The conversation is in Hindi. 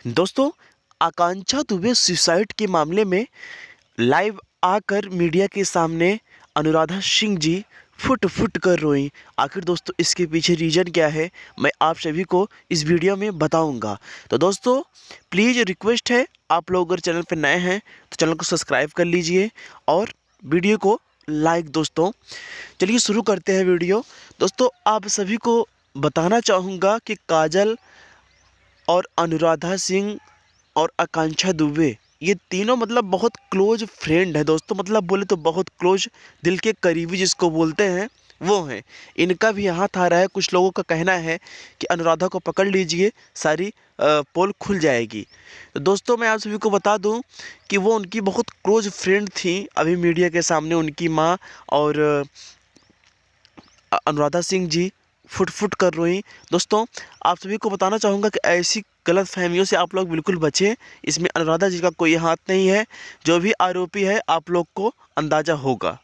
दोस्तों, आकांक्षा दुबे सुसाइड के मामले में लाइव आकर मीडिया के सामने अनुराधा सिंह जी फुट-फुट कर रोईं। आखिर दोस्तों इसके पीछे रीज़न क्या है, मैं आप सभी को इस वीडियो में बताऊँगा। तो दोस्तों प्लीज़ रिक्वेस्ट है, आप लोग अगर चैनल पे नए हैं तो चैनल को सब्सक्राइब कर लीजिए और वीडियो को लाइक दोस्तों। चलिए शुरू करते हैं वीडियो। दोस्तों आप सभी को बताना चाहूँगा कि काजल और अनुराधा सिंह और आकांक्षा दुबे ये तीनों मतलब बहुत क्लोज फ्रेंड है दोस्तों। मतलब बोले तो बहुत क्लोज, दिल के करीबी जिसको बोलते हैं वो हैं। इनका भी हाथ आ रहा है। कुछ लोगों का कहना है कि अनुराधा को पकड़ लीजिए, सारी पोल खुल जाएगी। तो दोस्तों मैं आप सभी को बता दूं कि वो उनकी बहुत क्लोज फ्रेंड थी। अभी मीडिया के सामने उनकी माँ और अनुराधा सिंह जी फुट-फुट कर रोईं। दोस्तों आप सभी को बताना चाहूँगा कि ऐसी गलतफ़हमियों से आप लोग बिल्कुल बचें। इसमें अनुराधा जी का कोई हाथ नहीं है। जो भी आरोपी है आप लोग को अंदाज़ा होगा।